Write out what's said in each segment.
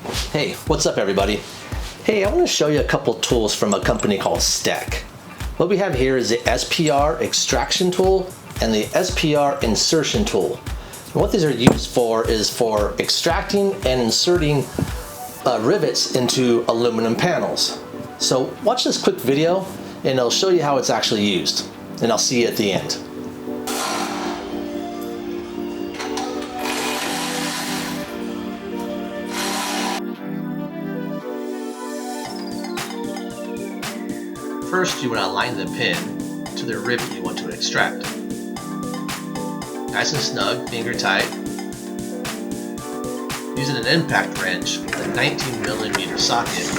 Hey, what's up everybody? Hey, I want to show you a couple tools from a company called Steck. What we have here is the SPR extraction tool and the SPR insertion tool. And what these are used for is for extracting and inserting rivets into aluminum panels. So watch this quick video and it'll show you how it's actually used. And I'll see you at the end. First, you want to align the pin to the rivet you want to extract. Nice and snug, finger tight. Using an impact wrench with a 19mm socket,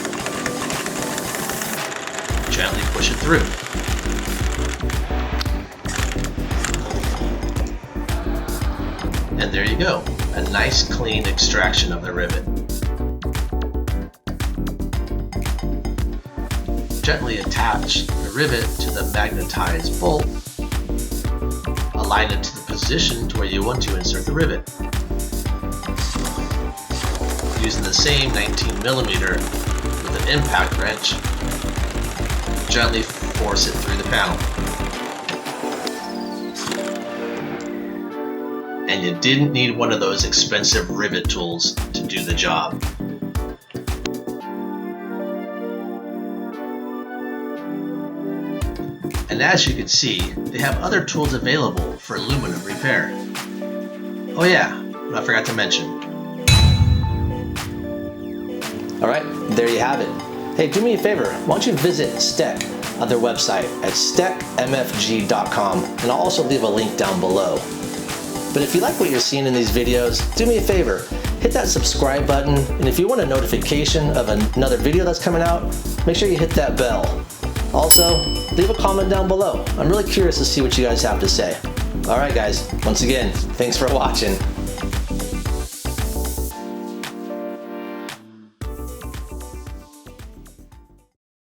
gently push it through. And there you go, a nice clean extraction of the rivet. Gently attach the rivet to the magnetized bolt. Align it to the position to where you want to insert the rivet. Using the same 19mm with an impact wrench, gently force it through the panel. And you didn't need one of those expensive rivet tools to do the job. And as you can see, they have other tools available for aluminum repair. Oh yeah, I forgot to mention. Alright, there you have it. Hey, do me a favor, why don't you visit Steck on their website at steckmfg.com, and I'll also leave a link down below. But if you like what you're seeing in these videos, do me a favor, hit that subscribe button, and if you want a notification of another video that's coming out, make sure you hit that bell. Also, leave a comment down below. I'm really curious to see what you guys have to say. Alright guys, once again, thanks for watching.